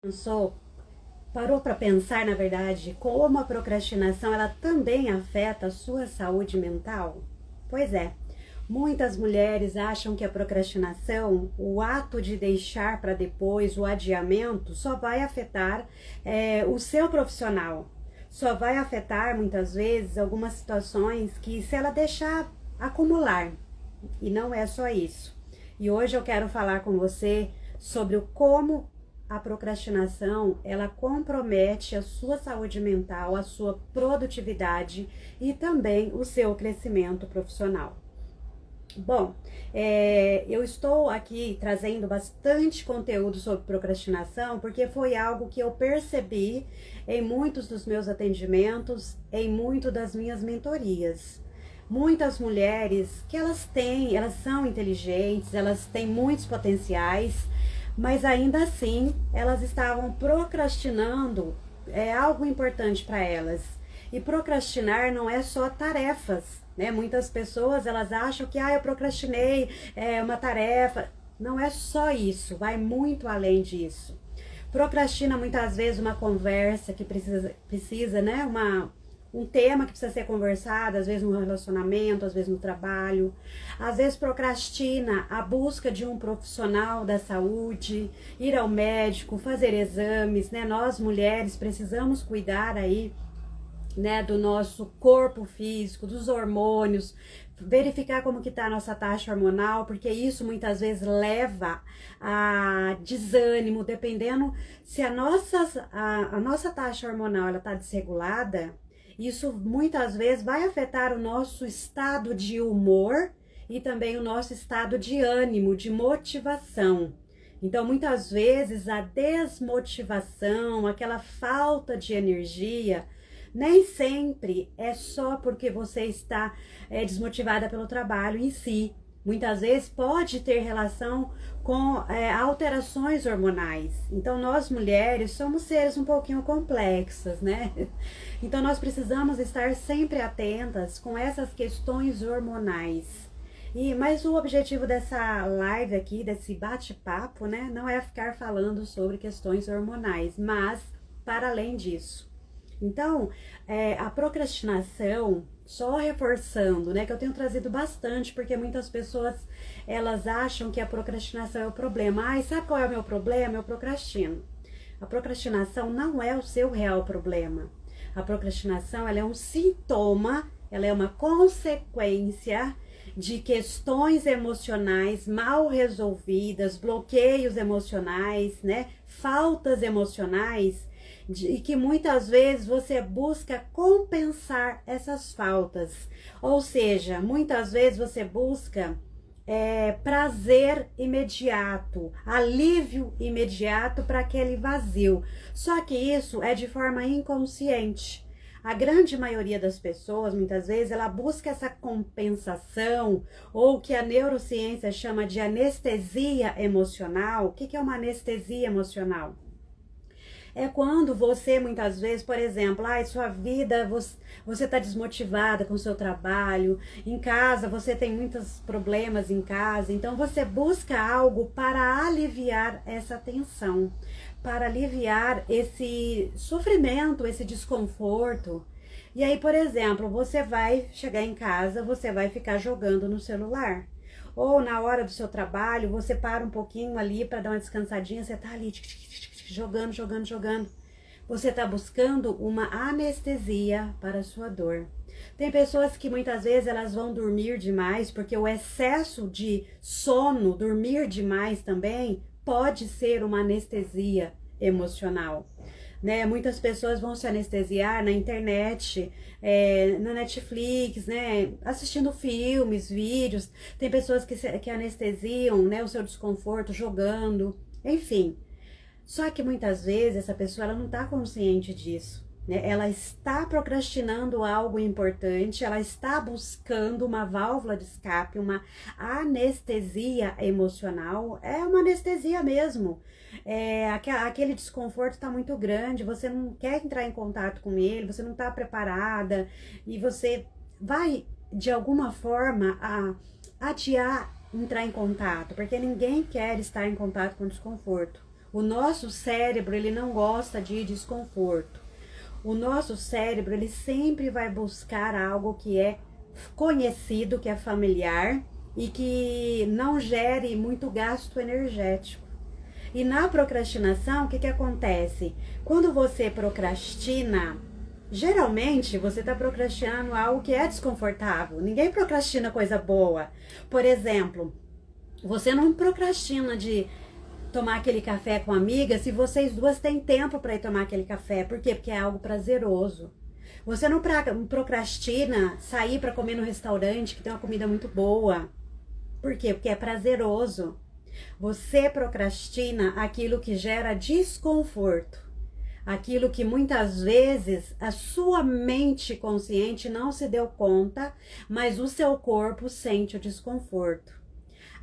Pensou, parou para pensar, na verdade, como a procrastinação ela também afeta a sua saúde mental? Pois é, muitas mulheres acham que a procrastinação, o ato de deixar para depois, o adiamento, só vai afetar o seu profissional. Só vai afetar, muitas vezes, algumas situações que se ela deixar acumular. E não é só isso. E hoje eu quero falar com você sobre o como a procrastinação, ela compromete a sua saúde mental, a sua produtividade e também o seu crescimento profissional. Bom, eu estou aqui trazendo bastante conteúdo sobre procrastinação porque foi algo que eu percebi em muitos dos meus atendimentos, em muito das minhas mentorias. Muitas mulheres que elas são inteligentes, elas têm muitos potenciais, mas ainda assim elas estavam procrastinando algo importante para elas. E procrastinar não é só tarefas, né? Muitas pessoas elas acham que eu procrastinei uma tarefa. Não é só isso, vai muito além disso. Procrastina muitas vezes uma conversa que precisa, né? Um tema que precisa ser conversado, às vezes no relacionamento, às vezes no trabalho. Às vezes procrastina a busca de um profissional da saúde, ir ao médico, fazer exames, né? Nós mulheres precisamos cuidar aí, né, do nosso corpo físico, dos hormônios, verificar como que tá a nossa taxa hormonal, porque isso muitas vezes leva a desânimo, dependendo se a nossa taxa hormonal ela tá desregulada, isso muitas vezes vai afetar o nosso estado de humor e também o nosso estado de ânimo, de motivação. Então, muitas vezes a desmotivação, aquela falta de energia, nem sempre é só porque você está desmotivada pelo trabalho em si. Muitas vezes pode ter relação com alterações hormonais. Então, nós mulheres somos seres um pouquinho complexas, né? Então, nós precisamos estar sempre atentas com essas questões hormonais. Mas o objetivo dessa live aqui, desse bate-papo, né, não é ficar falando sobre questões hormonais, mas para além disso. Então, a procrastinação, só reforçando, né, que eu tenho trazido bastante, porque muitas pessoas, elas acham que a procrastinação é o problema. Sabe qual é o meu problema? Eu procrastino. A procrastinação não é o seu real problema. A procrastinação, ela é um sintoma, ela é uma consequência de questões emocionais mal resolvidas, bloqueios emocionais, né, faltas emocionais, e que muitas vezes você busca compensar essas faltas. Ou seja, muitas vezes você busca prazer imediato, alívio imediato para aquele vazio. Só que isso é de forma inconsciente. A grande maioria das pessoas, muitas vezes, ela busca essa compensação, ou que a neurociência chama de anestesia emocional. O que é uma anestesia emocional? É quando você, muitas vezes, por exemplo, sua vida, você está desmotivada com o seu trabalho, em casa você tem muitos problemas em casa, então você busca algo para aliviar essa tensão, para aliviar esse sofrimento, esse desconforto. E aí, por exemplo, você vai chegar em casa, você vai ficar jogando no celular. Ou na hora do seu trabalho, você para um pouquinho ali para dar uma descansadinha, você tá ali jogando, jogando, jogando. Você está buscando uma anestesia para a sua dor. Tem pessoas que muitas vezes elas vão dormir demais, porque o excesso de sono, dormir demais também, pode ser uma anestesia emocional. Né? Muitas pessoas vão se anestesiar na internet, na Netflix, né? Assistindo filmes, vídeos. Tem pessoas que anestesiam, né, o seu desconforto jogando, enfim. Só que muitas vezes essa pessoa ela não está consciente disso, né? Ela está procrastinando algo importante, ela está buscando uma válvula de escape, uma anestesia emocional, é uma anestesia mesmo. Aquele desconforto está muito grande, você não quer entrar em contato com ele, você não está preparada e você vai de alguma forma adiar entrar em contato, porque ninguém quer estar em contato com desconforto. O nosso cérebro, ele não gosta de desconforto. O nosso cérebro, ele sempre vai buscar algo que é conhecido, que é familiar e que não gere muito gasto energético. E na procrastinação, o que acontece? Quando você procrastina, geralmente você está procrastinando algo que é desconfortável. Ninguém procrastina coisa boa. Por exemplo, você não procrastina de tomar aquele café com a amiga se vocês duas têm tempo para ir tomar aquele café. Por quê? Porque é algo prazeroso. Você não procrastina sair para comer no restaurante que tem uma comida muito boa. Por quê? Porque é prazeroso. Você procrastina aquilo que gera desconforto. Aquilo que muitas vezes a sua mente consciente não se deu conta, mas o seu corpo sente o desconforto.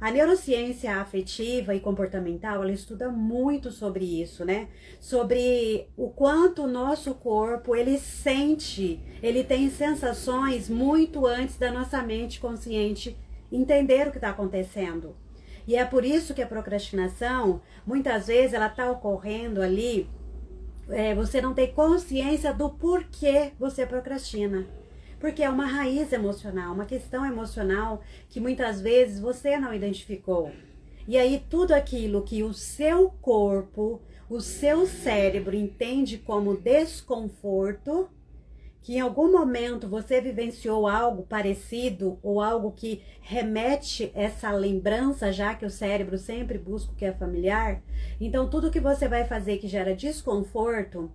A neurociência afetiva e comportamental, ela estuda muito sobre isso, né? Sobre o quanto o nosso corpo, ele sente, ele tem sensações muito antes da nossa mente consciente entender o que está acontecendo. E é por isso que a procrastinação, muitas vezes, ela está ocorrendo ali, você não tem consciência do porquê você procrastina. Porque é uma raiz emocional, uma questão emocional que muitas vezes você não identificou. E aí tudo aquilo que o seu corpo, o seu cérebro entende como desconforto, que em algum momento você vivenciou algo parecido ou algo que remete essa lembrança, já que o cérebro sempre busca o que é familiar. Então tudo que você vai fazer que gera desconforto,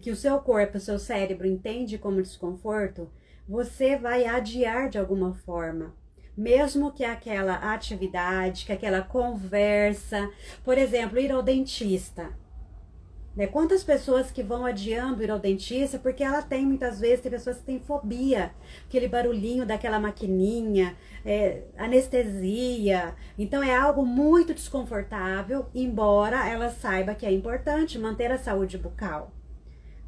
que o seu corpo, o seu cérebro entende como desconforto, você vai adiar de alguma forma. Mesmo que aquela atividade, que aquela conversa, por exemplo, ir ao dentista. Quantas pessoas que vão adiando ir ao dentista, porque ela tem, muitas vezes, tem pessoas que têm fobia, aquele barulhinho daquela maquininha, anestesia. Então é algo muito desconfortável, embora ela saiba que é importante manter a saúde bucal.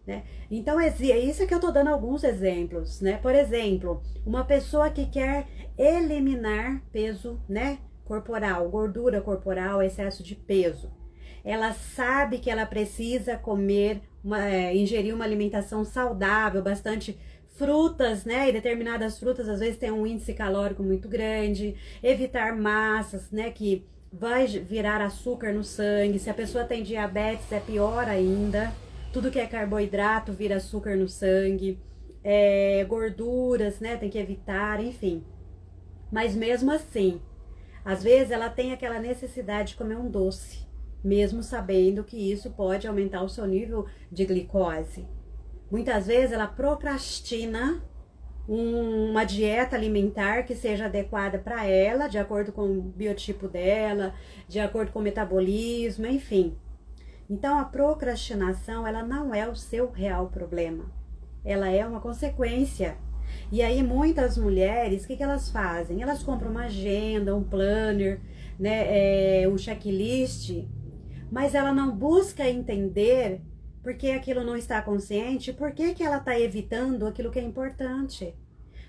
Né? Então é isso que eu estou dando alguns exemplos, né? Por exemplo, uma pessoa que quer eliminar peso, né, corporal, gordura corporal, excesso de peso. Ela sabe que ela precisa comer, ingerir uma alimentação saudável, bastante frutas, né? E determinadas frutas às vezes têm um índice calórico muito grande, evitar massas, né? Que vai virar açúcar no sangue. Se a pessoa tem diabetes, é pior ainda. Tudo que é carboidrato vira açúcar no sangue, gorduras, né? Tem que evitar, enfim. Mas mesmo assim, às vezes ela tem aquela necessidade de comer um doce, mesmo sabendo que isso pode aumentar o seu nível de glicose. Muitas vezes ela procrastina uma dieta alimentar que seja adequada para ela, de acordo com o biotipo dela, de acordo com o metabolismo, enfim. Então a procrastinação, ela não é o seu real problema, ela é uma consequência. E aí muitas mulheres, o que elas fazem? Elas compram uma agenda, um planner, né, um checklist, mas ela não busca entender porque aquilo não está consciente, por que ela está evitando aquilo que é importante.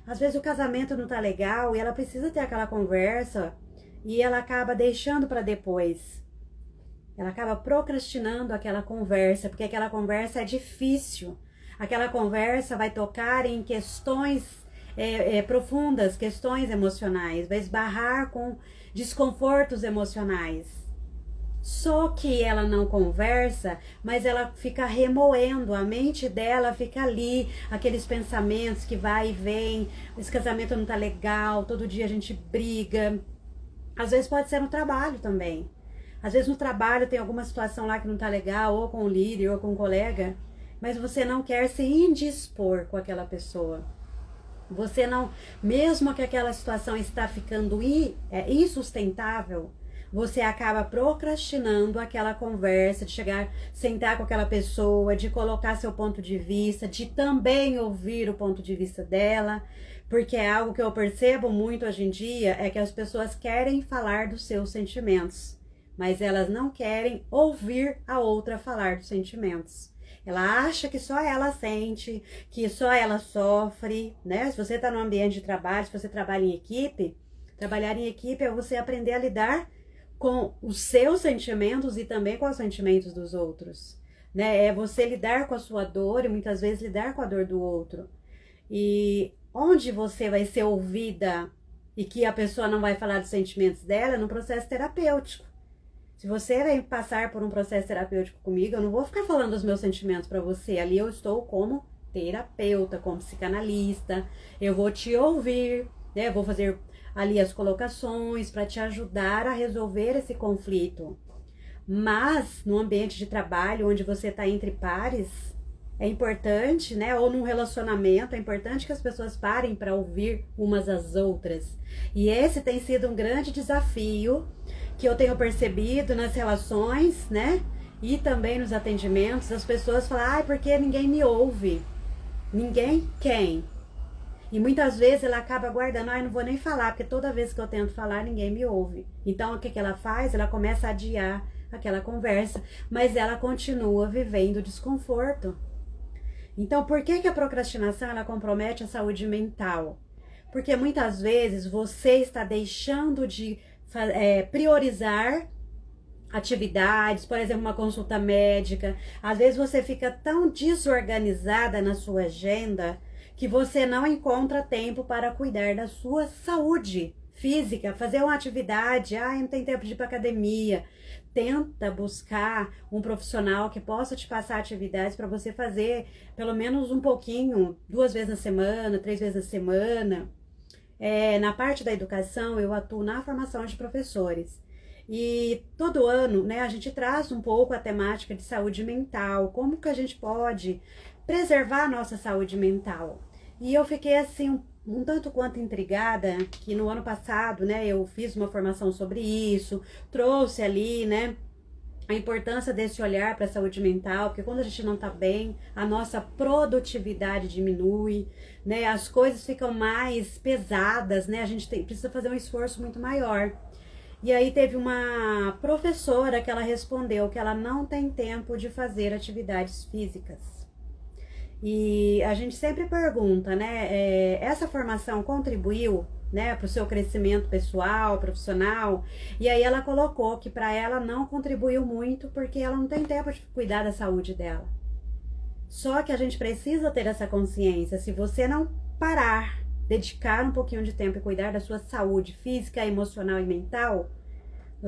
Às vezes o casamento não está legal e ela precisa ter aquela conversa e ela acaba deixando para depois. Ela acaba procrastinando aquela conversa, porque aquela conversa é difícil. Aquela conversa vai tocar em questões profundas, questões emocionais, vai esbarrar com desconfortos emocionais. Só que ela não conversa, mas ela fica remoendo, a mente dela fica ali, aqueles pensamentos que vai e vem, esse casamento não tá legal, todo dia a gente briga. Às vezes pode ser no trabalho também. Às vezes no trabalho tem alguma situação lá que não tá legal, ou com o líder, ou com o colega, mas você não quer se indispor com aquela pessoa. Você não, mesmo que aquela situação está ficando insustentável, você acaba procrastinando aquela conversa, de chegar, sentar com aquela pessoa, de colocar seu ponto de vista, de também ouvir o ponto de vista dela, porque é algo que eu percebo muito hoje em dia, é que as pessoas querem falar dos seus sentimentos, mas elas não querem ouvir a outra falar dos sentimentos. Ela acha que só ela sente, que só ela sofre, né? Se você está no ambiente de trabalho, se você trabalha em equipe, trabalhar em equipe é você aprender a lidar com os seus sentimentos e também com os sentimentos dos outros, né? É você lidar com a sua dor e muitas vezes lidar com a dor do outro. E onde você vai ser ouvida e que a pessoa não vai falar dos sentimentos dela no processo terapêutico. Se você vai passar por um processo terapêutico comigo, eu não vou ficar falando dos meus sentimentos para você. Ali eu estou como terapeuta, como psicanalista. Eu vou te ouvir, né? Eu vou fazer ali as colocações para te ajudar a resolver esse conflito. Mas no ambiente de trabalho, onde você está entre pares, é importante, né? Ou num relacionamento, é importante que as pessoas parem para ouvir umas às outras. E esse tem sido um grande desafio que eu tenho percebido nas relações, né? E também nos atendimentos, as pessoas falam, ai, porque ninguém me ouve. Ninguém quem? E muitas vezes ela acaba guardando, ai, não vou nem falar, porque toda vez que eu tento falar, ninguém me ouve. Então, o que ela faz? Ela começa a adiar aquela conversa, mas ela continua vivendo desconforto. Então, por que a procrastinação ela compromete a saúde mental? Porque muitas vezes você está deixando de priorizar atividades, por exemplo, uma consulta médica. Às vezes você fica tão desorganizada na sua agenda que você não encontra tempo para cuidar da sua saúde física, fazer uma atividade, não tem tempo de ir para academia. Tenta buscar um profissional que possa te passar atividades para você fazer pelo menos um pouquinho, 2 vezes na semana, 3 vezes na semana. Na parte da educação, eu atuo na formação de professores. E todo ano, né, a gente traz um pouco a temática de saúde mental, como que a gente pode preservar a nossa saúde mental. E eu fiquei assim um tanto quanto intrigada, que no ano passado, né, eu fiz uma formação sobre isso, trouxe ali, né, a importância desse olhar para a saúde mental, porque quando a gente não está bem, a nossa produtividade diminui, né, as coisas ficam mais pesadas, né, a gente precisa fazer um esforço muito maior. E aí teve uma professora que ela respondeu que ela não tem tempo de fazer atividades físicas. E a gente sempre pergunta, né, essa formação contribuiu, né, para o seu crescimento pessoal, profissional? E aí ela colocou que para ela não contribuiu muito porque ela não tem tempo de cuidar da saúde dela. Só que a gente precisa ter essa consciência, se você não parar, dedicar um pouquinho de tempo e cuidar da sua saúde física, emocional e mental,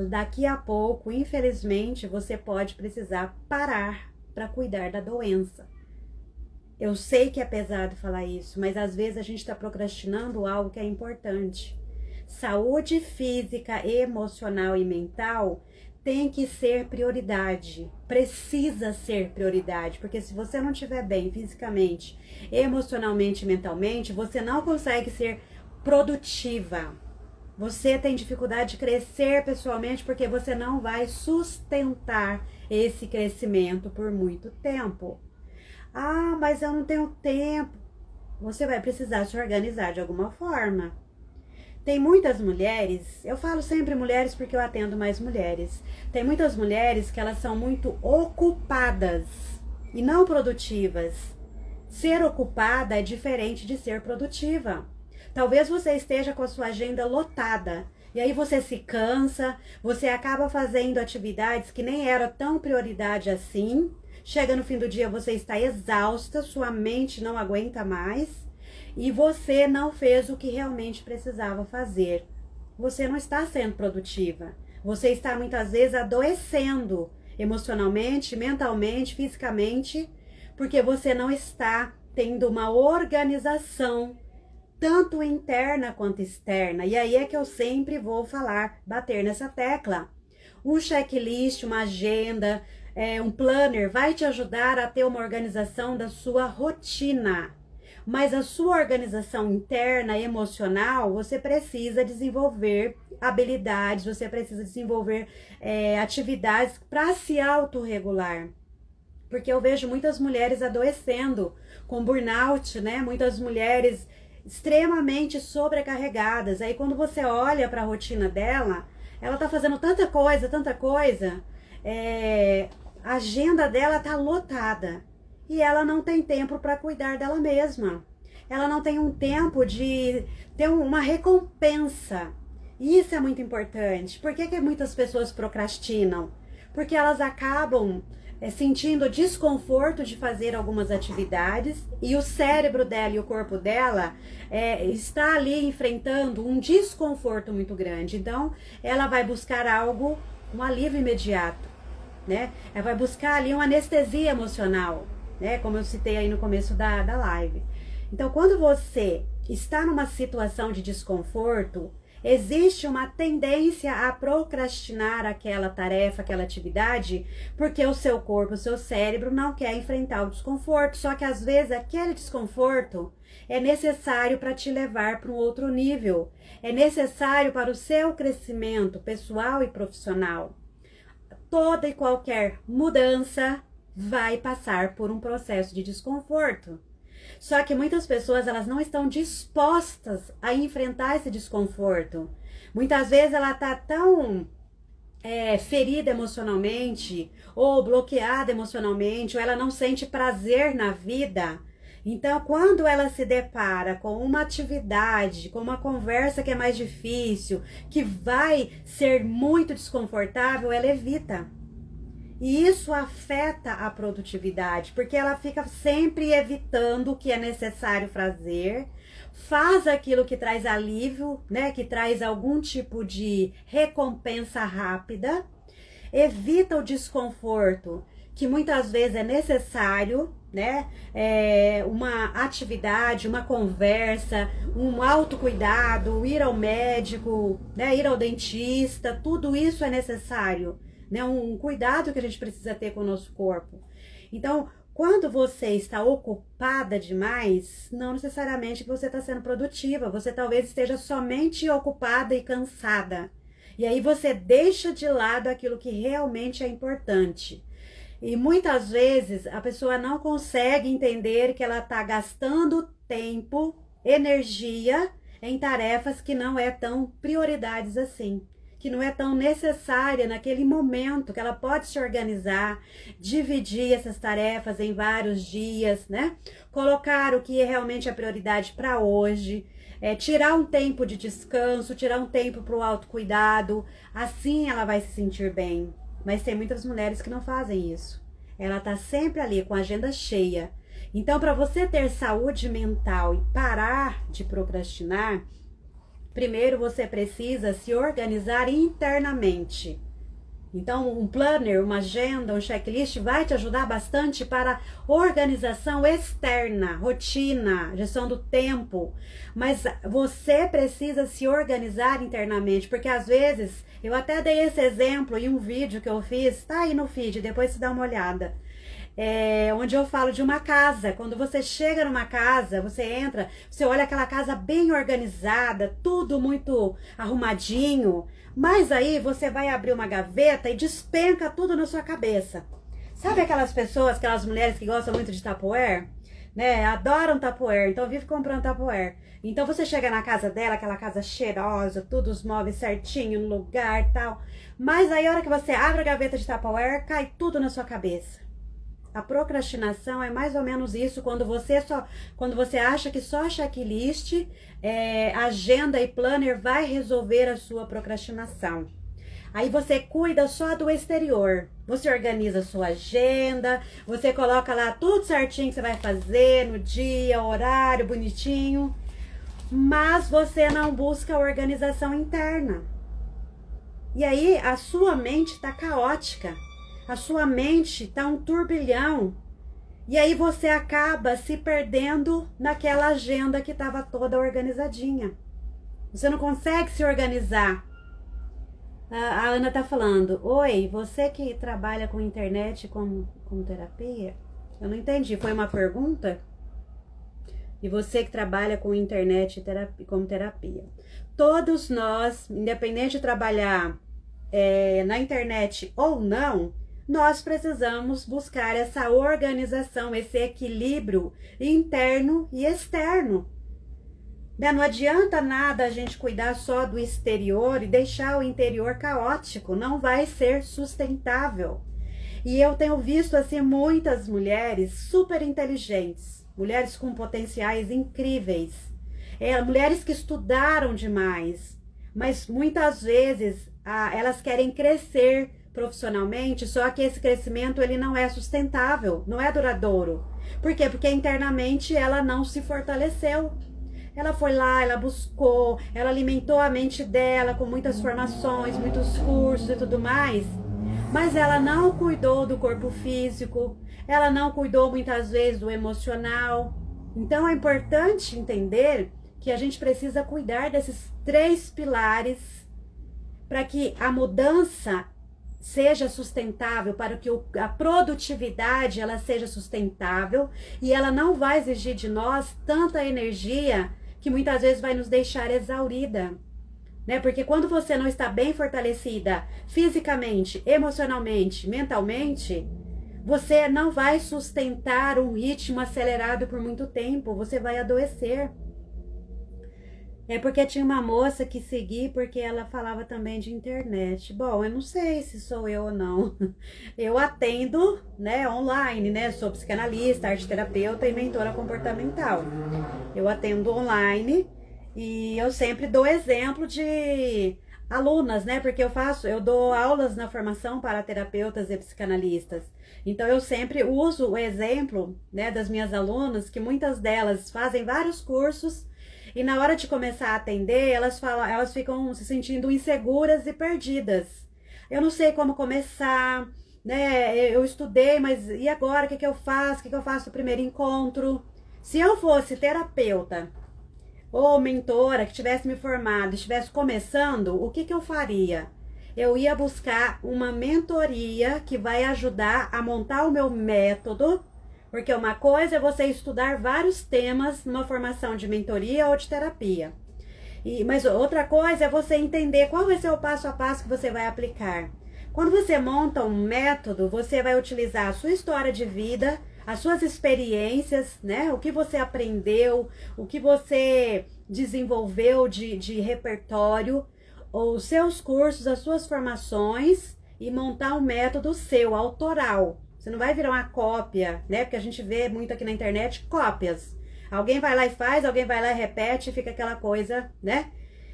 daqui a pouco, infelizmente, você pode precisar parar para cuidar da doença. Eu sei que é pesado falar isso, mas às vezes a gente está procrastinando algo que é importante. Saúde física, emocional e mental tem que ser prioridade, precisa ser prioridade, porque se você não estiver bem fisicamente, emocionalmente e mentalmente, você não consegue ser produtiva. Você tem dificuldade de crescer pessoalmente porque você não vai sustentar esse crescimento por muito tempo. Mas eu não tenho tempo. Você vai precisar se organizar de alguma forma. Tem muitas mulheres, eu falo sempre mulheres porque eu atendo mais mulheres. Tem muitas mulheres que elas são muito ocupadas e não produtivas. Ser ocupada é diferente de ser produtiva. Talvez você esteja com a sua agenda lotada e aí você se cansa, você acaba fazendo atividades que nem era tão prioridade assim. Chega no fim do dia, você está exausta, sua mente não aguenta mais e você não fez o que realmente precisava fazer. Você não está sendo produtiva. Você está muitas vezes adoecendo emocionalmente, mentalmente, fisicamente, porque você não está tendo uma organização, tanto interna quanto externa. E aí é que eu sempre vou falar, bater nessa tecla. Um checklist, uma agenda, um planner vai te ajudar a ter uma organização da sua rotina. Mas a sua organização interna, emocional, você precisa desenvolver habilidades, você precisa desenvolver atividades para se autorregular. Porque eu vejo muitas mulheres adoecendo com burnout, né? Muitas mulheres extremamente sobrecarregadas. Aí quando você olha para a rotina dela, ela tá fazendo tanta coisa, a agenda dela tá lotada e ela não tem tempo para cuidar dela mesma. Ela não tem um tempo de ter uma recompensa. Isso é muito importante. Por que muitas pessoas procrastinam? Porque elas acabam sentindo desconforto de fazer algumas atividades e o cérebro dela e o corpo dela está ali enfrentando um desconforto muito grande. Então, ela vai buscar algo, um alívio imediato, né? Ela vai buscar ali uma anestesia emocional, né? Como eu citei aí no começo da live. Então, quando você está numa situação de desconforto, existe uma tendência a procrastinar aquela tarefa, aquela atividade, porque o seu corpo, o seu cérebro não quer enfrentar o desconforto. Só que às vezes aquele desconforto é necessário para te levar para um outro nível. É necessário para o seu crescimento pessoal e profissional. Toda e qualquer mudança vai passar por um processo de desconforto. Só que muitas pessoas, elas não estão dispostas a enfrentar esse desconforto. Muitas vezes ela está tão ferida emocionalmente, ou bloqueada emocionalmente, ou ela não sente prazer na vida. Então, quando ela se depara com uma atividade, com uma conversa que é mais difícil, que vai ser muito desconfortável, ela evita. E isso afeta a produtividade, porque ela fica sempre evitando o que é necessário fazer, faz aquilo que traz alívio, né, que traz algum tipo de recompensa rápida, evita o desconforto, que muitas vezes é necessário, né, uma atividade, uma conversa, um autocuidado, ir ao médico, né, ir ao dentista, tudo isso é necessário. Né, um cuidado que a gente precisa ter com o nosso corpo. Então, quando você está ocupada demais, não necessariamente você está sendo produtiva, você talvez esteja somente ocupada e cansada. E aí você deixa de lado aquilo que realmente é importante. E muitas vezes a pessoa não consegue entender que ela está gastando tempo, energia em tarefas que não é tão prioridades assim, que não é tão necessária naquele momento, que ela pode se organizar, dividir essas tarefas em vários dias, né? Colocar o que é realmente a prioridade para hoje, tirar um tempo de descanso, tirar um tempo para o autocuidado, assim ela vai se sentir bem. Mas tem muitas mulheres que não fazem isso. Ela tá sempre ali com a agenda cheia. Então, para você ter saúde mental e parar de procrastinar, primeiro você precisa se organizar internamente. Então, um planner, uma agenda, um checklist vai te ajudar bastante para organização externa, rotina, gestão do tempo. Mas você precisa se organizar internamente, porque às vezes, eu até dei esse exemplo em um vídeo que eu fiz, tá aí no feed, depois você dá uma olhada. Onde eu falo de uma casa. Quando você chega numa casa, você entra, você olha aquela casa bem organizada, tudo muito arrumadinho, mas aí você vai abrir uma gaveta e despenca tudo na sua cabeça. Sabe aquelas pessoas, aquelas mulheres que gostam muito de Tupperware? Né? Adoram Tupperware, então vive comprando Tupperware. Então você chega na casa dela, aquela casa cheirosa, tudo os móveis certinho no lugar, tal. Mas aí a hora que você abre a gaveta de Tupperware, cai tudo na sua cabeça. A procrastinação é mais ou menos isso, quando você acha que só checklist, agenda e planner vai resolver a sua procrastinação. Aí você cuida só do exterior. Você organiza a sua agenda, você coloca lá tudo certinho que você vai fazer no dia, horário, bonitinho. Mas você não busca a organização interna. E aí a sua mente está caótica. A sua mente tá um turbilhão. E aí você acaba se perdendo naquela agenda que estava toda organizadinha. Você não consegue se organizar. A Ana tá falando, oi, você que trabalha com internet como terapia? Eu não entendi, foi uma pergunta? E você que trabalha com internet como terapia. Todos nós, independente de trabalhar na internet ou não, nós precisamos buscar essa organização, esse equilíbrio interno e externo. Não adianta nada a gente cuidar só do exterior e deixar o interior caótico, não vai ser sustentável. E eu tenho visto assim muitas mulheres super inteligentes, mulheres com potenciais incríveis, mulheres que estudaram demais, mas muitas vezes elas querem crescer profissionalmente, só que esse crescimento ele não é sustentável, não é duradouro. Por quê? Porque internamente ela não se fortaleceu. Ela foi lá, ela buscou, ela alimentou a mente dela com muitas formações, muitos cursos e tudo mais, mas ela não cuidou do corpo físico, ela não cuidou muitas vezes do emocional. Então é importante entender que a gente precisa cuidar desses 3 pilares para que a mudança seja sustentável, para que a produtividade ela seja sustentável e ela não vai exigir de nós tanta energia que muitas vezes vai nos deixar exaurida, né? Porque quando você não está bem fortalecida fisicamente, emocionalmente, mentalmente, você não vai sustentar um ritmo acelerado por muito tempo, você vai adoecer. É porque tinha uma moça que segui porque ela falava também de internet. Bom, eu não sei se sou eu ou não. Eu atendo, né, online, né? Sou psicanalista, arteterapeuta e mentora comportamental. Eu atendo online e eu sempre dou exemplo de alunas, né? Porque eu dou aulas na formação para terapeutas e psicanalistas. Então eu sempre uso o exemplo, né, das minhas alunas, que muitas delas fazem vários cursos. E na hora de começar a atender, elas ficam se sentindo inseguras e perdidas. Eu não sei como começar, né? Eu estudei, mas e agora? O que eu faço? O que eu faço no primeiro encontro? Se eu fosse terapeuta ou mentora que tivesse me formado, estivesse começando, o que eu faria? Eu ia buscar uma mentoria que vai ajudar a montar o meu método. Porque uma coisa é você estudar vários temas numa formação de mentoria ou de terapia. Mas outra coisa é você entender qual vai ser o passo a passo que você vai aplicar. Quando você monta um método, você vai utilizar a sua história de vida, as suas experiências, né? O que você aprendeu, o que você desenvolveu de repertório, os seus cursos, as suas formações e montar um método seu, autoral. Você não vai virar uma cópia, né? Porque a gente vê muito aqui na internet cópias. Alguém vai lá e faz, alguém vai lá e repete e fica aquela coisa, né?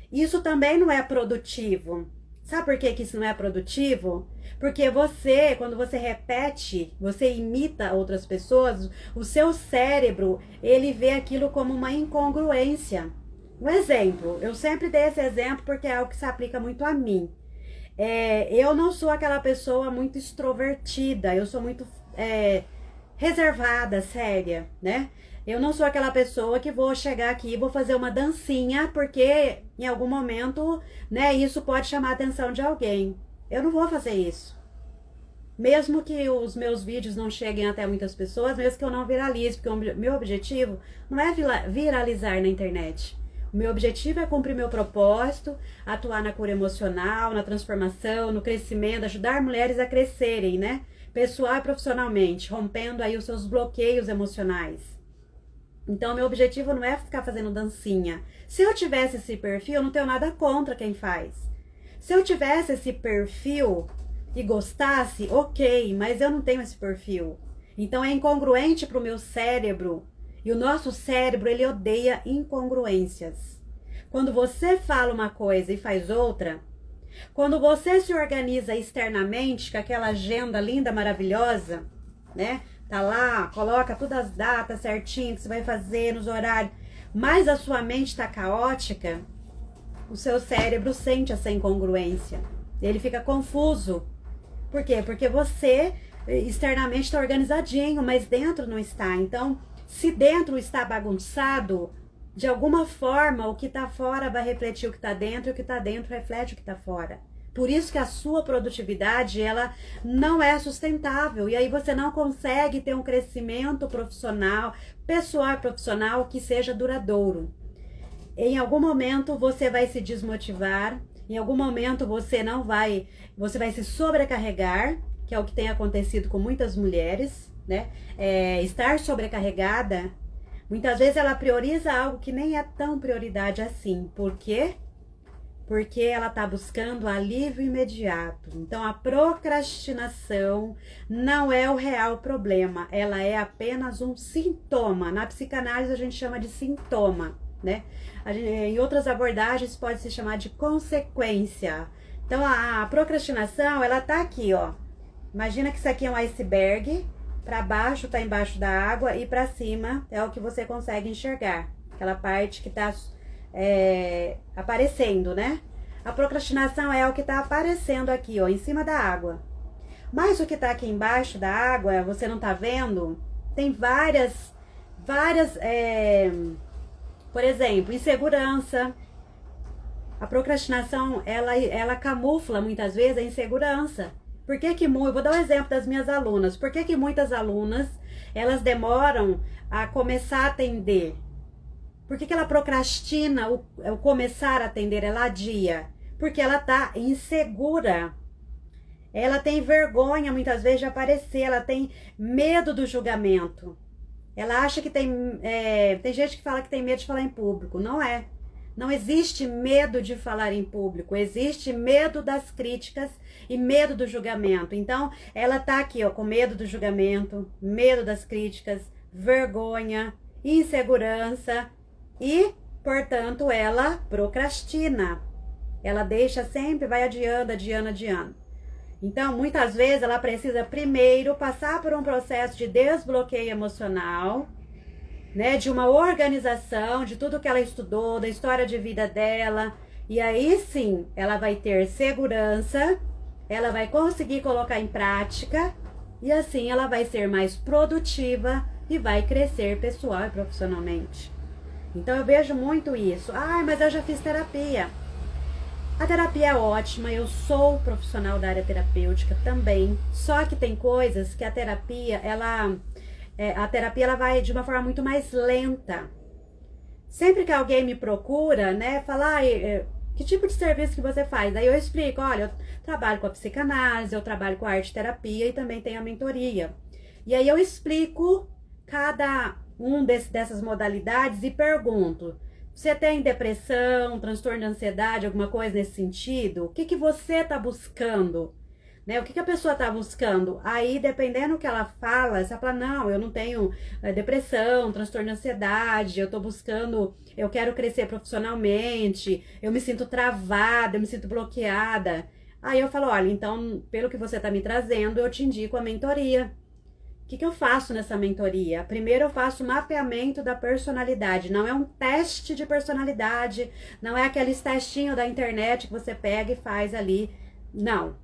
Isso também não é produtivo. Sabe por que isso não é produtivo? Porque você, quando você repete, você imita outras pessoas, o seu cérebro, ele vê aquilo como uma incongruência. Um exemplo, eu sempre dei esse exemplo porque é algo que se aplica muito a mim. Eu não sou aquela pessoa muito extrovertida, eu sou muito reservada, séria, né? Eu não sou aquela pessoa que vou chegar aqui e vou fazer uma dancinha, porque em algum momento, né, isso pode chamar a atenção de alguém. Eu não vou fazer isso. Mesmo que os meus vídeos não cheguem até muitas pessoas, mesmo que eu não viralize, porque o meu objetivo não é viralizar na internet. O meu objetivo é cumprir meu propósito, atuar na cura emocional, na transformação, no crescimento, ajudar mulheres a crescerem, né? Pessoal e profissionalmente, rompendo aí os seus bloqueios emocionais. Então, meu objetivo não é ficar fazendo dancinha. Se eu tivesse esse perfil, eu não tenho nada contra quem faz. Se eu tivesse esse perfil e gostasse, ok, mas eu não tenho esse perfil. Então, é incongruente para o meu cérebro. E o nosso cérebro, ele odeia incongruências. Quando você fala uma coisa e faz outra, quando você se organiza externamente com aquela agenda linda, maravilhosa, né? Tá lá, coloca todas as datas certinho que você vai fazer nos horários, mas a sua mente tá caótica, o seu cérebro sente essa incongruência. Ele fica confuso. Por quê? Porque você externamente está organizadinho, mas dentro não está. Então, se dentro está bagunçado, de alguma forma o que está fora vai refletir o que está dentro e o que está dentro reflete o que está fora. Por isso que a sua produtividade, ela não é sustentável. E aí você não consegue ter um crescimento profissional, pessoal e profissional que seja duradouro. Em algum momento você vai se desmotivar, em algum momento você vai se sobrecarregar, que é o que tem acontecido com muitas mulheres, né? Estar sobrecarregada, muitas vezes ela prioriza algo que nem é tão prioridade assim. Por quê? Porque ela está buscando alívio imediato. Então, a procrastinação não é o real problema, ela é apenas um sintoma. Na psicanálise, a gente chama de sintoma. né? Em outras abordagens pode se chamar de consequência. Então a procrastinação, ela tá aqui, ó. Imagina que isso aqui é um iceberg, para baixo tá embaixo da água e para cima é o que você consegue enxergar, aquela parte que tá aparecendo, né? A procrastinação é o que tá aparecendo aqui, ó, em cima da água. Mas o que tá aqui embaixo da água, você não tá vendo? Tem várias, por exemplo, insegurança. A procrastinação, ela camufla muitas vezes a insegurança. Por que que, eu vou dar um exemplo das minhas alunas. Por que que muitas alunas, elas demoram a começar a atender? Por que que ela procrastina o começar a atender? Ela adia. Porque ela tá insegura. Ela tem vergonha, muitas vezes, de aparecer. Ela tem medo do julgamento. Ela acha que tem gente que fala que tem medo de falar em público. Não é. Não existe medo de falar em público, existe medo das críticas e medo do julgamento. Então, ela tá aqui, ó, com medo do julgamento, medo das críticas, vergonha, insegurança e, portanto, ela procrastina. Ela deixa sempre, vai adiando. Então, muitas vezes, ela precisa primeiro passar por um processo de desbloqueio emocional, né, de uma organização, de tudo que ela estudou, da história de vida dela, e aí sim, ela vai ter segurança, ela vai conseguir colocar em prática, e assim ela vai ser mais produtiva e vai crescer pessoal e profissionalmente. Então eu vejo muito isso. Mas eu já fiz terapia. A terapia é ótima, eu sou profissional da área terapêutica também, só que tem coisas que a terapia, ela vai de uma forma muito mais lenta. Sempre que alguém me procura, né, fala, que tipo de serviço que você faz? Daí eu explico, olha, eu trabalho com a psicanálise, eu trabalho com a arte terapia e também tenho a mentoria. E aí eu explico cada dessas modalidades e pergunto, você tem depressão, transtorno de ansiedade, alguma coisa nesse sentido? O que você está buscando? Né? O que a pessoa está buscando? Aí, dependendo do que ela fala, você fala, não, eu não tenho depressão, transtorno de ansiedade, eu estou buscando, eu quero crescer profissionalmente, eu me sinto travada, eu me sinto bloqueada. Aí eu falo, olha, então, pelo que você está me trazendo, eu te indico a mentoria. O que eu faço nessa mentoria? Primeiro eu faço o mapeamento da personalidade, não é um teste de personalidade, não é aqueles testinhos da internet que você pega e faz ali, não.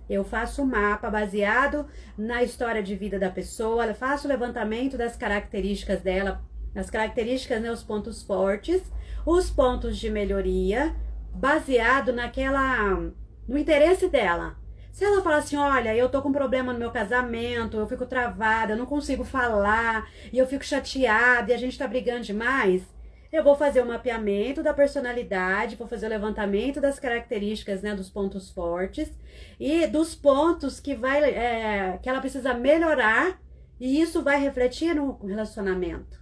Eu faço um mapa baseado na história de vida da pessoa, eu faço o levantamento das características dela, as características, né, os pontos fortes, os pontos de melhoria, baseado no interesse dela. Se ela falar assim, olha, eu tô com problema no meu casamento, eu fico travada, eu não consigo falar, e eu fico chateada, e a gente tá brigando demais, eu vou fazer o mapeamento da personalidade, vou fazer o levantamento das características, né, dos pontos fortes e dos pontos que ela precisa melhorar, e isso vai refletir no relacionamento.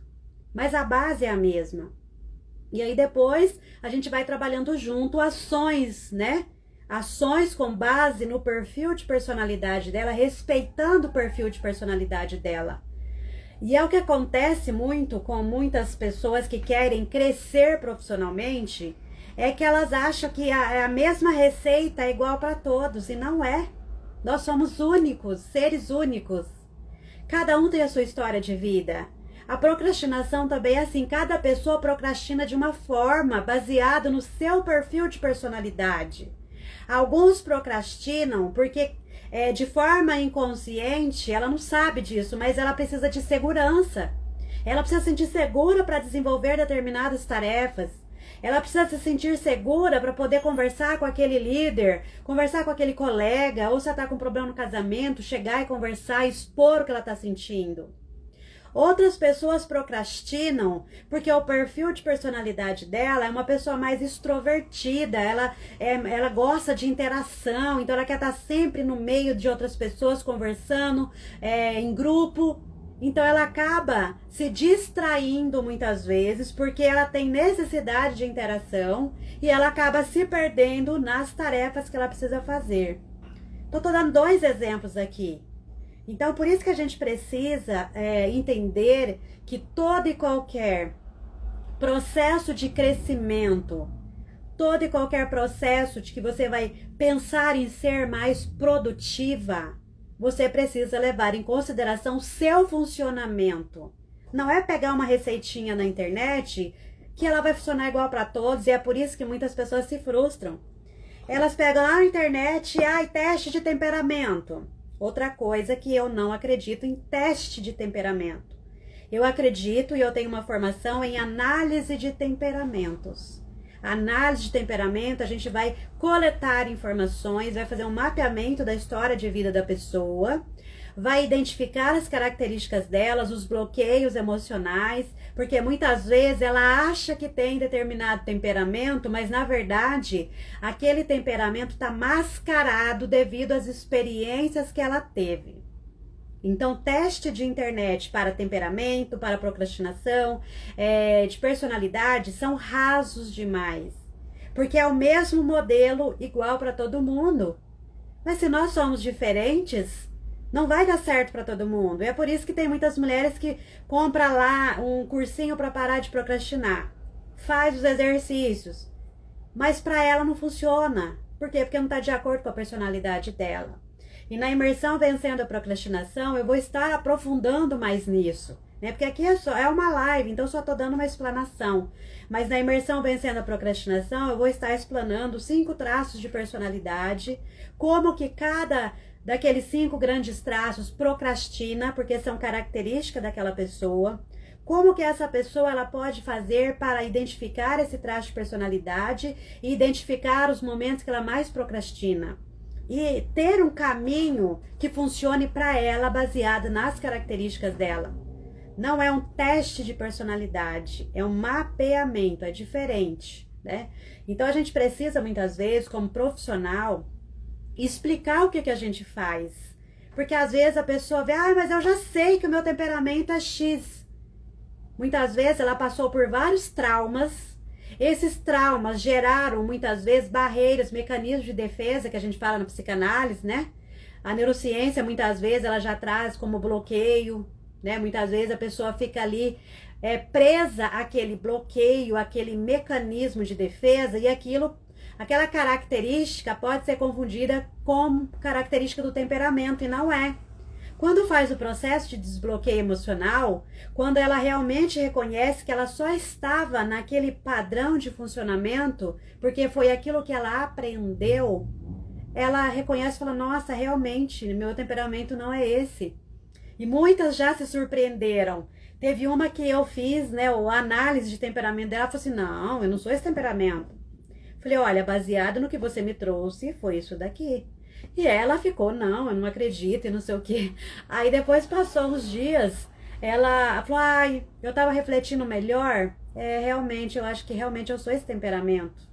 Mas a base é a mesma. E aí depois a gente vai trabalhando junto ações, né? Ações com base no perfil de personalidade dela, respeitando o perfil de personalidade dela. E é o que acontece muito com muitas pessoas que querem crescer profissionalmente, é que elas acham que a mesma receita é igual para todos, e não é. Nós somos únicos, seres únicos. Cada um tem a sua história de vida. A procrastinação também é assim, cada pessoa procrastina de uma forma, baseada no seu perfil de personalidade. Alguns procrastinam porque de forma inconsciente, ela não sabe disso, mas ela precisa de segurança. Ela precisa se sentir segura para desenvolver determinadas tarefas. Ela precisa se sentir segura para poder conversar com aquele líder, conversar com aquele colega, ou se ela está com problema no casamento, chegar e conversar, expor o que ela está sentindo. Outras pessoas procrastinam porque o perfil de personalidade dela é uma pessoa mais extrovertida, ela gosta de interação, então ela quer estar sempre no meio de outras pessoas, conversando em grupo. Então ela acaba se distraindo muitas vezes porque ela tem necessidade de interação e ela acaba se perdendo nas tarefas que ela precisa fazer. Então, estou dando 2 exemplos aqui. Então, por isso que a gente precisa entender que toda e qualquer processo de crescimento, todo e qualquer processo de que você vai pensar em ser mais produtiva, você precisa levar em consideração o seu funcionamento. Não é pegar uma receitinha na internet que ela vai funcionar igual para todos, e é por isso que muitas pessoas se frustram. Elas pegam lá na internet, teste de temperamento. Outra coisa que eu não acredito em teste de temperamento. Eu acredito e eu tenho uma formação em análise de temperamentos. Análise de temperamento, a gente vai coletar informações, vai fazer um mapeamento da história de vida da pessoa, vai identificar as características delas, os bloqueios emocionais, porque muitas vezes ela acha que tem determinado temperamento, mas na verdade aquele temperamento está mascarado devido às experiências que ela teve. Então, teste de internet para temperamento, para procrastinação, de personalidade, são rasos demais. Porque é o mesmo modelo igual para todo mundo. Mas se nós somos diferentes, não vai dar certo para todo mundo. É por isso que tem muitas mulheres que compram lá um cursinho para parar de procrastinar. Faz os exercícios. Mas para ela não funciona. Por quê? Porque não está de acordo com a personalidade dela. E na imersão Vencendo a Procrastinação, eu vou estar aprofundando mais nisso, né? Porque aqui é uma live, então só estou dando uma explanação. Mas na imersão Vencendo a Procrastinação, eu vou estar explanando 5 traços de personalidade, como que cada daqueles 5 grandes traços procrastina, porque são características daquela pessoa. Como que essa pessoa ela pode fazer para identificar esse traço de personalidade e identificar os momentos que ela mais procrastina. E ter um caminho que funcione para ela baseado nas características dela. Não é um teste de personalidade, é um mapeamento, é diferente, né? Então a gente precisa muitas vezes, como profissional, explicar o que a gente faz. Porque às vezes a pessoa vê, mas eu já sei que o meu temperamento é X. Muitas vezes ela passou por vários traumas. Esses traumas geraram, muitas vezes, barreiras, mecanismos de defesa, que a gente fala na psicanálise, né? A neurociência, muitas vezes, ela já traz como bloqueio, né? Muitas vezes a pessoa fica ali presa àquele bloqueio, àquele mecanismo de defesa, e aquela característica pode ser confundida com característica do temperamento, e não é. Quando faz o processo de desbloqueio emocional, quando ela realmente reconhece que ela só estava naquele padrão de funcionamento, porque foi aquilo que ela aprendeu, ela reconhece e fala, nossa, realmente, meu temperamento não é esse. E muitas já se surpreenderam. Teve uma que eu fiz, né, a análise de temperamento dela, ela falou assim, não, eu não sou esse temperamento. Falei, olha, baseado no que você me trouxe, foi isso daqui. E ela ficou, não, eu não acredito e não sei o que. Aí depois passou uns dias, ela falou, eu tava refletindo melhor, realmente, eu acho que realmente eu sou esse temperamento.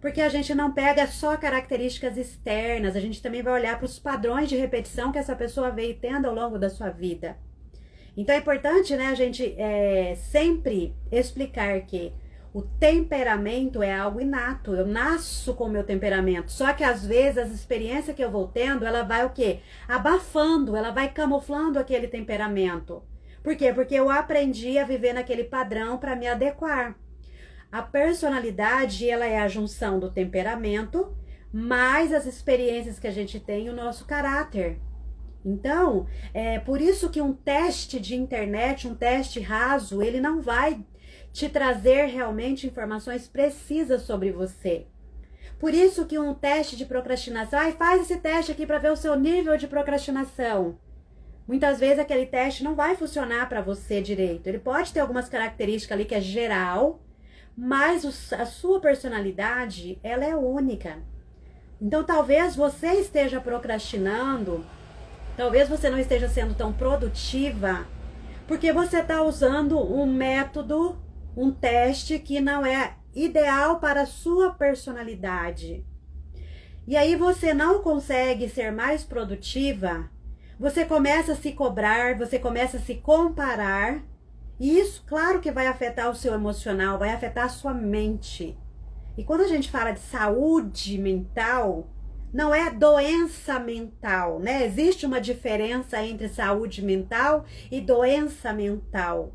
Porque a gente não pega só características externas, a gente também vai olhar para os padrões de repetição que essa pessoa veio tendo ao longo da sua vida. Então é importante, né, a gente sempre explicar que o temperamento é algo inato, eu nasço com o meu temperamento, só que às vezes as experiências que eu vou tendo, ela vai o quê? Abafando, ela vai camuflando aquele temperamento. Por quê? Porque eu aprendi a viver naquele padrão para me adequar. A personalidade, ela é a junção do temperamento, mais as experiências que a gente tem, o nosso caráter. Então, por isso que um teste de internet, um teste raso, ele não vai te trazer realmente informações precisas sobre você. Por isso que um teste de procrastinação, faz esse teste aqui para ver o seu nível de procrastinação. Muitas vezes aquele teste não vai funcionar para você direito. Ele pode ter algumas características ali que é geral, mas a sua personalidade, ela é única. Então talvez você esteja procrastinando, talvez você não esteja sendo tão produtiva, porque você está usando um método, um teste que não é ideal para a sua personalidade. E aí você não consegue ser mais produtiva, você começa a se cobrar, você começa a se comparar, e isso, claro que vai afetar o seu emocional, vai afetar a sua mente. E quando a gente fala de saúde mental, não é doença mental, né? Existe uma diferença entre saúde mental e doença mental.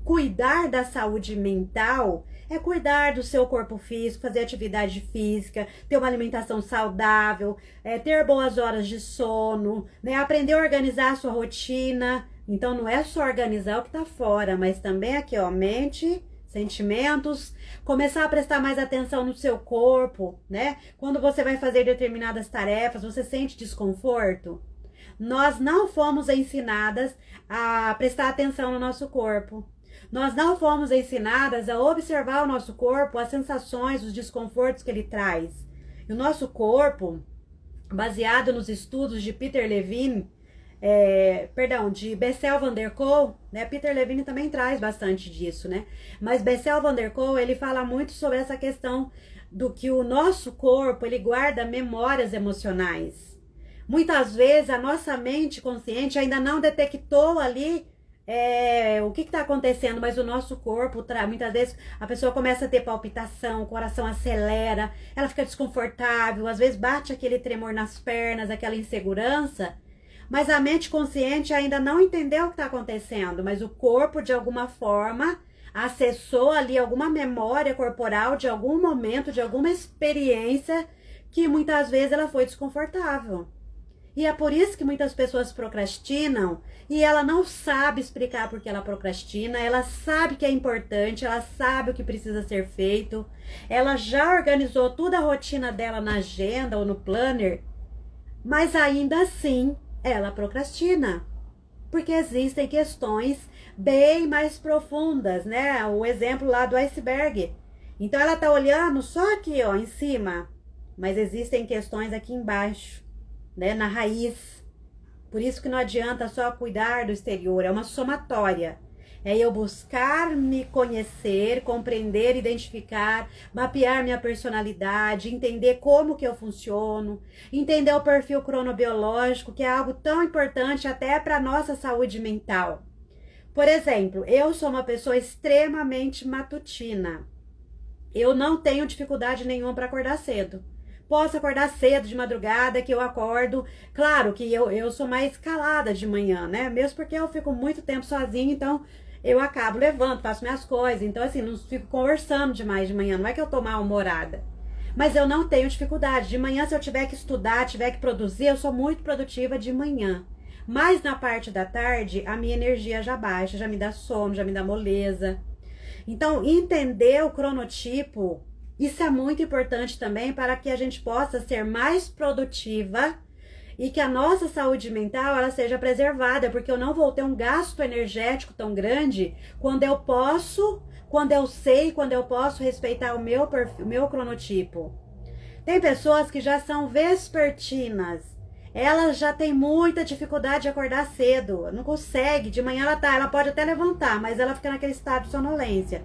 cuidar da saúde mental é cuidar do seu corpo físico, fazer atividade física, ter uma alimentação saudável, ter boas horas de sono, né? Aprender a organizar a sua rotina. Então não é só organizar o que está fora, mas também aqui, ó, mente, sentimentos, começar a prestar mais atenção no seu corpo, né? Quando você vai fazer determinadas tarefas, você sente desconforto? Nós não fomos ensinadas a prestar atenção no nosso corpo. Nós não fomos ensinadas a observar o nosso corpo, as sensações, os desconfortos que ele traz. E o nosso corpo, baseado nos estudos de Peter Levine, de Bessel van der Kolk, né? Peter Levine também traz bastante disso, né? Mas Bessel van der Kolk, ele fala muito sobre essa questão do que o nosso corpo, ele guarda memórias emocionais. Muitas vezes a nossa mente consciente ainda não detectou ali o que está acontecendo, mas o nosso corpo, muitas vezes a pessoa começa a ter palpitação, o coração acelera, ela fica desconfortável, às vezes bate aquele tremor nas pernas, aquela insegurança, mas a mente consciente ainda não entendeu o que está acontecendo, mas o corpo de alguma forma acessou ali alguma memória corporal de algum momento, de alguma experiência que muitas vezes ela foi desconfortável. E é por isso que muitas pessoas procrastinam e ela não sabe explicar por que ela procrastina, ela sabe que é importante, ela sabe o que precisa ser feito, ela já organizou toda a rotina dela na agenda ou no planner, mas ainda assim ela procrastina, porque existem questões bem mais profundas, né? O exemplo lá do iceberg. Então ela tá olhando só aqui, ó, em cima, mas existem questões aqui embaixo, né, na raiz. Por isso que não adianta só cuidar do exterior, é uma somatória. É eu buscar me conhecer, compreender, identificar, mapear minha personalidade, entender como que eu funciono, entender o perfil cronobiológico, que é algo tão importante até para a nossa saúde mental. Por exemplo, eu sou uma pessoa extremamente matutina. Eu não tenho dificuldade nenhuma para acordar cedo. Posso acordar cedo de madrugada, que eu acordo. Claro que eu sou mais calada de manhã, né? Mesmo porque eu fico muito tempo sozinha, então eu acabo levando, faço minhas coisas. Então, assim, não fico conversando demais de manhã. Não é que eu tô mal-humorada. Mas eu não tenho dificuldade. De manhã, se eu tiver que estudar, tiver que produzir, eu sou muito produtiva de manhã. Mas na parte da tarde, a minha energia já baixa, já me dá sono, já me dá moleza. Então, entender o cronotipo, isso é muito importante também para que a gente possa ser mais produtiva e que a nossa saúde mental ela seja preservada, porque eu não vou ter um gasto energético tão grande quando eu posso, quando eu sei, quando eu posso respeitar o meu perfil, o meu cronotipo. Tem pessoas que já são vespertinas. Ela já tem muita dificuldade de acordar cedo, não consegue, de manhã ela pode até levantar, mas ela fica naquele estado de sonolência.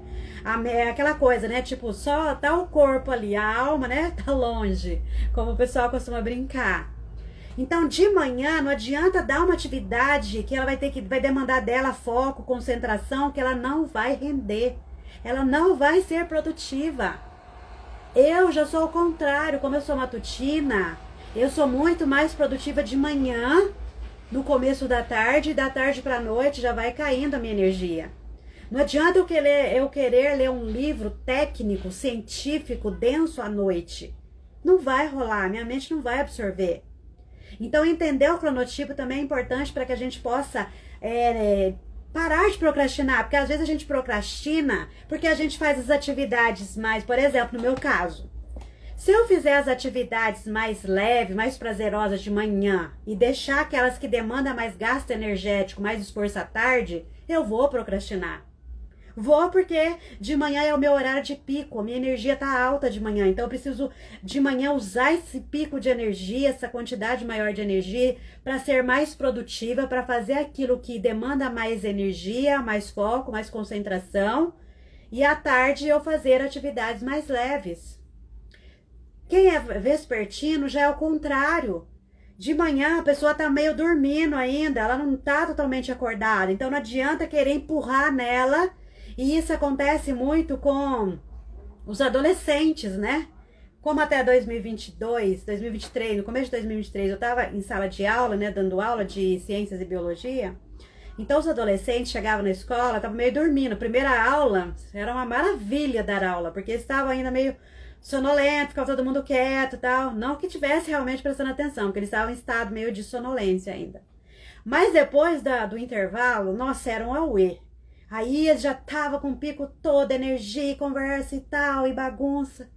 É aquela coisa, né, tipo, só tá o corpo ali, a alma, né, tá longe, como o pessoal costuma brincar. Então, de manhã, não adianta dar uma atividade que ela vai demandar dela foco, concentração, que ela não vai render, ela não vai ser produtiva. Eu já sou o contrário, como eu sou matutina, eu sou muito mais produtiva de manhã, no começo da tarde para a noite já vai caindo a minha energia. Não adianta eu querer ler um livro técnico, científico, denso à noite. Não vai rolar, minha mente não vai absorver. Então entender o cronotipo também é importante para que a gente possa parar de procrastinar, porque às vezes a gente procrastina porque a gente faz as atividades mais, por exemplo, no meu caso, se eu fizer as atividades mais leves, mais prazerosas de manhã e deixar aquelas que demandam mais gasto energético, mais esforço à tarde, eu vou procrastinar. Vou porque de manhã é o meu horário de pico, a minha energia tá alta de manhã, então eu preciso de manhã usar esse pico de energia, essa quantidade maior de energia para ser mais produtiva, para fazer aquilo que demanda mais energia, mais foco, mais concentração, e à tarde eu fazer atividades mais leves. Quem é vespertino já é o contrário. De manhã a pessoa tá meio dormindo ainda, ela não tá totalmente acordada, então não adianta querer empurrar nela, e isso acontece muito com os adolescentes, né? Como até 2022, 2023, no começo de 2023, eu tava em sala de aula, né, dando aula de ciências e biologia, Então os adolescentes chegavam na escola, estavam meio dormindo. Primeira aula, era uma maravilha dar aula, porque eles estavam ainda meio sonolentos, ficava todo mundo quieto e tal. Não que tivesse realmente prestando atenção, porque eles estavam em estado meio de sonolência ainda. Mas depois do intervalo, nossa, era um auê. Aí eles já estavam com o pico todo, energia, conversa e tal, e bagunça.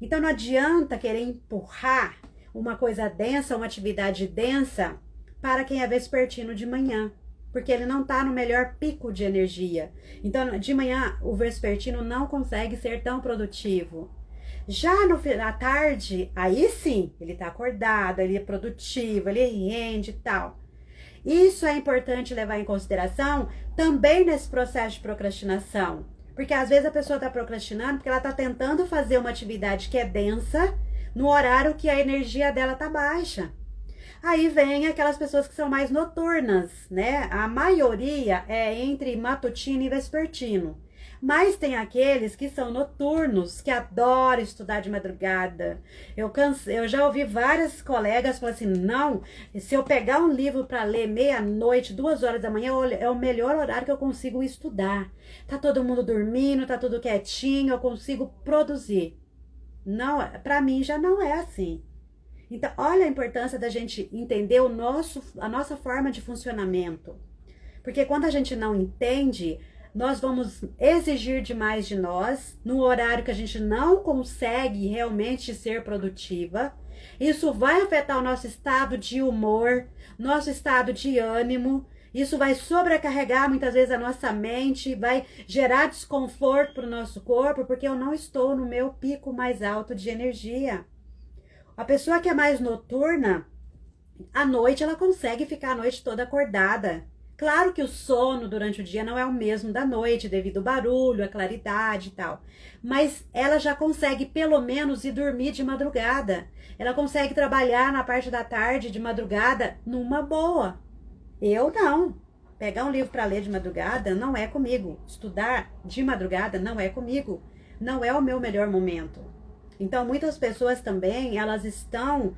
Então não adianta querer empurrar uma coisa densa, uma atividade densa, para quem é vespertino de manhã. Porque ele não está no melhor pico de energia. Então, de manhã, o vespertino não consegue ser tão produtivo. Já à tarde, aí sim, ele está acordado, ele é produtivo, ele rende e tal. Isso é importante levar em consideração também nesse processo de procrastinação. Porque às vezes a pessoa está procrastinando porque ela está tentando fazer uma atividade que é densa no horário que a energia dela está baixa. Aí vem aquelas pessoas que são mais noturnas, né? A maioria é entre matutino e vespertino. Mas tem aqueles que são noturnos, que adoram estudar de madrugada. Eu já ouvi várias colegas falar assim, não, se eu pegar um livro para ler meia-noite, 2 horas da manhã, é o melhor horário que eu consigo estudar. Tá todo mundo dormindo, tá tudo quietinho, eu consigo produzir. Não, para mim já não é assim. Então, olha a importância da gente entender a nossa forma de funcionamento. Porque quando a gente não entende, nós vamos exigir demais de nós, no horário que a gente não consegue realmente ser produtiva. Isso vai afetar o nosso estado de humor, nosso estado de ânimo. Isso vai sobrecarregar muitas vezes a nossa mente, vai gerar desconforto para o nosso corpo, porque eu não estou no meu pico mais alto de energia. A pessoa que é mais noturna, à noite ela consegue ficar a noite toda acordada. Claro que o sono durante o dia não é o mesmo da noite, devido ao barulho, à claridade e tal. Mas ela já consegue pelo menos ir dormir de madrugada. Ela consegue trabalhar na parte da tarde de madrugada numa boa. Eu não. Pegar um livro para ler de madrugada não é comigo. Estudar de madrugada não é comigo. Não é o meu melhor momento. Então, muitas pessoas também, elas estão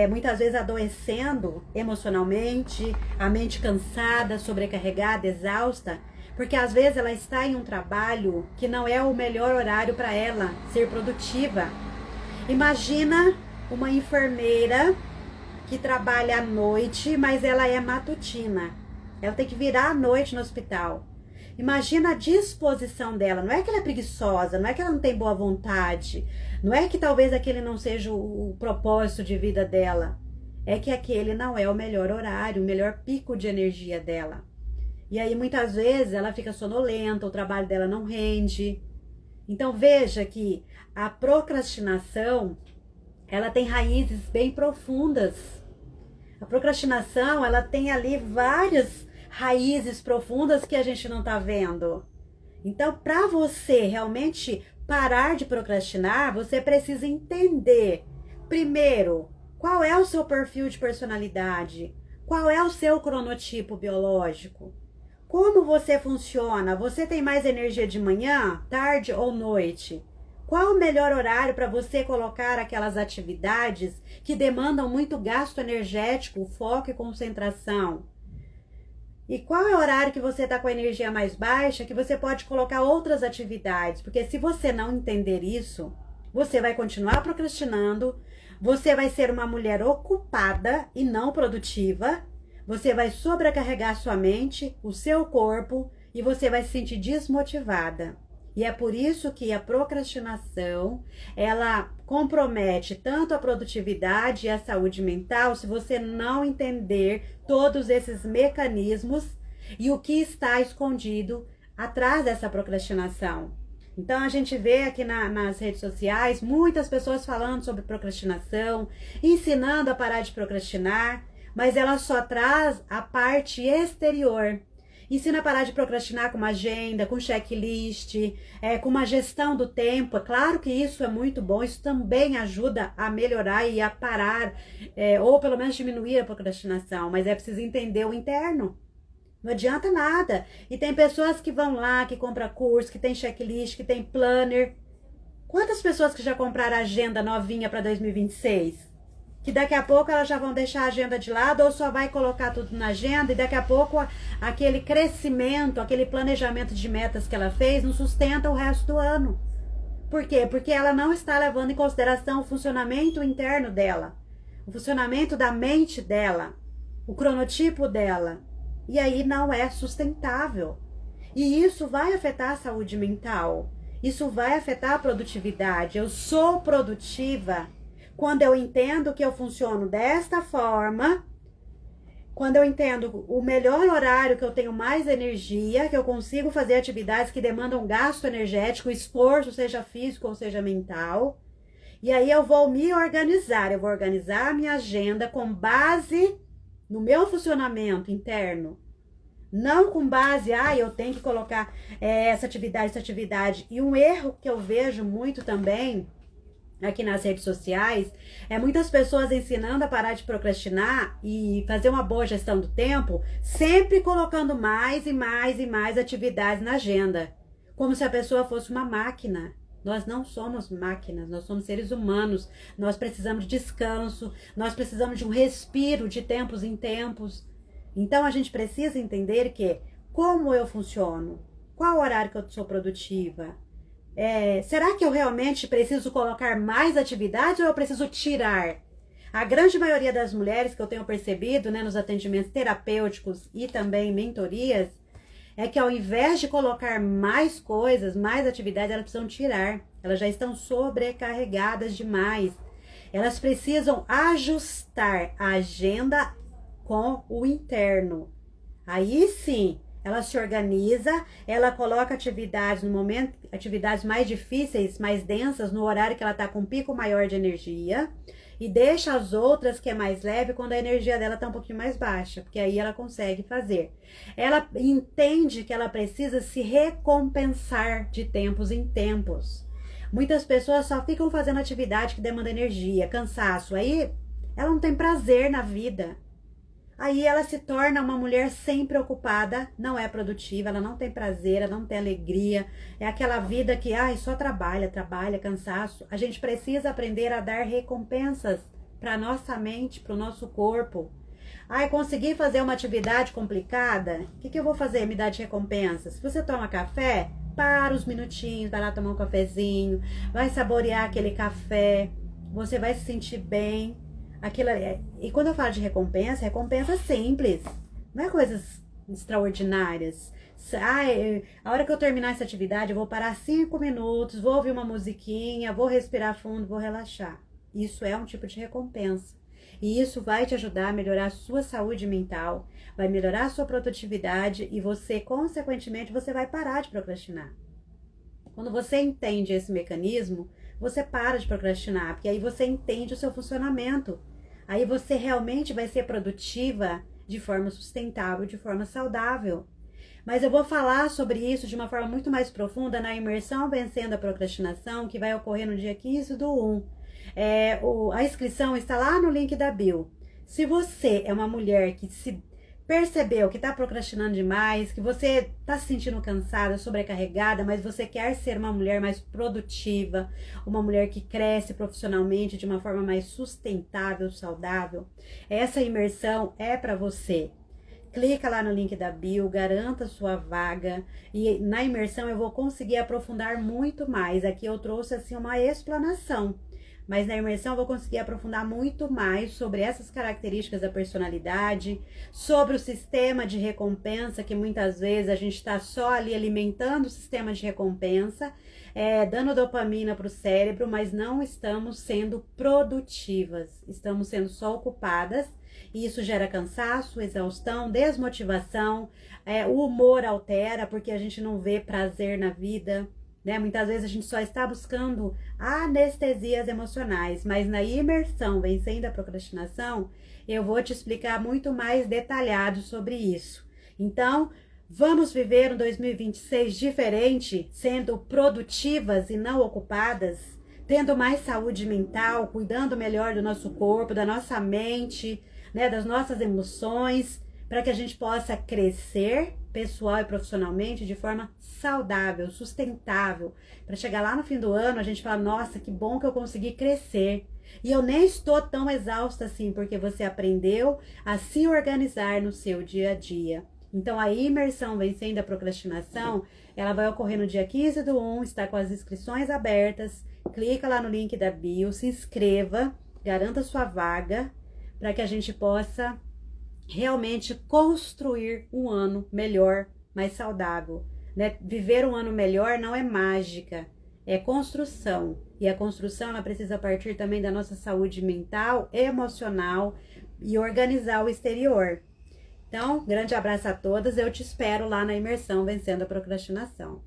muitas vezes adoecendo emocionalmente, a mente cansada, sobrecarregada, exausta, porque às vezes ela está em um trabalho que não é o melhor horário para ela ser produtiva. Imagina uma enfermeira que trabalha à noite, mas ela é matutina. Ela tem que virar à noite no hospital. Imagina a disposição dela. Não é que ela é preguiçosa, não é que ela não tem boa vontade, não é que talvez aquele não seja o propósito de vida dela. É que aquele não é o melhor horário, o melhor pico de energia dela. E aí muitas vezes ela fica sonolenta, o trabalho dela não rende. Então veja que a procrastinação, ela tem raízes bem profundas. A procrastinação, ela tem ali várias raízes profundas que a gente não tá vendo. Então, para você realmente parar de procrastinar, você precisa entender, primeiro, qual é o seu perfil de personalidade, qual é o seu cronotipo biológico, como você funciona, você tem mais energia de manhã, tarde ou noite? Qual o melhor horário para você colocar aquelas atividades que demandam muito gasto energético, foco e concentração? E qual é o horário que você está com a energia mais baixa, que você pode colocar outras atividades? Porque se você não entender isso, você vai continuar procrastinando, você vai ser uma mulher ocupada e não produtiva, você vai sobrecarregar sua mente, o seu corpo, e você vai se sentir desmotivada. E é por isso que a procrastinação, ela compromete tanto a produtividade e a saúde mental, se você não entender todos esses mecanismos e o que está escondido atrás dessa procrastinação. Então a gente vê aqui nas redes sociais muitas pessoas falando sobre procrastinação, ensinando a parar de procrastinar, mas ela só traz a parte exterior. Ensina a parar de procrastinar com uma agenda, com checklist, com uma gestão do tempo. É claro que isso é muito bom, isso também ajuda a melhorar e a parar, ou pelo menos diminuir a procrastinação, mas é preciso entender o interno. Não adianta nada. E tem pessoas que vão lá, que compram curso, que tem checklist, que tem planner. Quantas pessoas que já compraram agenda novinha para 2026? que daqui a pouco elas já vão deixar a agenda de lado ou só vai colocar tudo na agenda e daqui a pouco aquele crescimento, aquele planejamento de metas que ela fez não sustenta o resto do ano. Por quê? Porque ela não está levando em consideração o funcionamento interno dela, o funcionamento da mente dela, o cronotipo dela. E aí não é sustentável. E isso vai afetar a saúde mental. Isso vai afetar a produtividade. Eu sou produtiva quando eu entendo que eu funciono desta forma, quando eu entendo o melhor horário que eu tenho mais energia, que eu consigo fazer atividades que demandam gasto energético, esforço, seja físico ou seja mental. E aí eu vou me organizar, eu vou organizar a minha agenda com base no meu funcionamento interno. Não com base, eu tenho que colocar essa atividade. E um erro que eu vejo muito também aqui nas redes sociais é muitas pessoas ensinando a parar de procrastinar e fazer uma boa gestão do tempo, sempre colocando mais e mais e mais atividades na agenda, como se a pessoa fosse uma máquina. Nós não somos máquinas, nós somos seres humanos, nós precisamos de descanso, nós precisamos de um respiro de tempos em tempos. Então a gente precisa entender que como eu funciono, qual horário que eu sou produtiva, será que eu realmente preciso colocar mais atividades ou eu preciso tirar? A grande maioria das mulheres que eu tenho percebido, né, nos atendimentos terapêuticos e também mentorias, é que ao invés de colocar mais coisas, mais atividades, elas precisam tirar. Elas já estão sobrecarregadas demais. Elas precisam ajustar a agenda com o interno. Aí sim, ela se organiza, ela coloca atividades no momento, atividades mais difíceis, mais densas, no horário que ela está com um pico maior de energia, e deixa as outras que é mais leve quando a energia dela está um pouquinho mais baixa, porque aí ela consegue fazer. Ela entende que ela precisa se recompensar de tempos em tempos. Muitas pessoas só ficam fazendo atividade que demanda energia, cansaço, aí ela não tem prazer na vida. Aí ela se torna uma mulher sempre ocupada, não é produtiva, ela não tem prazer, ela não tem alegria. É aquela vida que só trabalha, cansaço. A gente precisa aprender a dar recompensas para nossa mente, para o nosso corpo. Consegui fazer uma atividade complicada? O que eu vou fazer? Me dar de recompensa? Se você toma café, para uns minutinhos, vai lá tomar um cafezinho, vai saborear aquele café, você vai se sentir bem. E quando eu falo de recompensa simples, não é coisas extraordinárias. A hora que eu terminar essa atividade, eu vou parar 5 minutos, vou ouvir uma musiquinha, vou respirar fundo, vou relaxar. Isso é um tipo de recompensa. E isso vai te ajudar a melhorar a sua saúde mental, vai melhorar a sua produtividade e você, consequentemente, você vai parar de procrastinar. Quando você entende esse mecanismo, você para de procrastinar, porque aí você entende o seu funcionamento. Aí você realmente vai ser produtiva de forma sustentável, de forma saudável. Mas eu vou falar sobre isso de uma forma muito mais profunda na imersão Vencendo a Procrastinação, que vai ocorrer no dia 15/1. A inscrição está lá no link da bio. Se você é uma mulher que se percebeu que está procrastinando demais, que você está se sentindo cansada, sobrecarregada, mas você quer ser uma mulher mais produtiva, uma mulher que cresce profissionalmente de uma forma mais sustentável, saudável, essa imersão é para você. Clica lá no link da bio, garanta sua vaga e na imersão eu vou conseguir aprofundar muito mais. Aqui eu trouxe assim uma explanação. Mas na imersão eu vou conseguir aprofundar muito mais sobre essas características da personalidade, sobre o sistema de recompensa, que muitas vezes a gente está só ali alimentando o sistema de recompensa, dando dopamina para o cérebro, mas não estamos sendo produtivas, estamos sendo só ocupadas, e isso gera cansaço, exaustão, desmotivação, o humor altera, porque a gente não vê prazer na vida. Muitas vezes a gente só está buscando anestesias emocionais, mas na imersão Vencendo a Procrastinação, eu vou te explicar muito mais detalhado sobre isso. Então, vamos viver um 2026 diferente, sendo produtivas e não ocupadas, tendo mais saúde mental, cuidando melhor do nosso corpo, da nossa mente, das nossas emoções, para que a gente possa crescer pessoal e profissionalmente de forma saudável, sustentável, para chegar lá no fim do ano a gente falar, nossa, que bom que eu consegui crescer. E eu nem estou tão exausta assim, porque você aprendeu a se organizar no seu dia a dia. Então, a imersão Vencendo a Procrastinação, ela vai ocorrer no dia 15/1, está com as inscrições abertas. Clica lá no link da bio, se inscreva, garanta sua vaga, para que a gente possa realmente construir um ano melhor, mais saudável, né? Viver um ano melhor não é mágica, é construção. E a construção, ela precisa partir também da nossa saúde mental, emocional e organizar o exterior. Então, grande abraço a todas, eu te espero lá na imersão Vencendo a Procrastinação.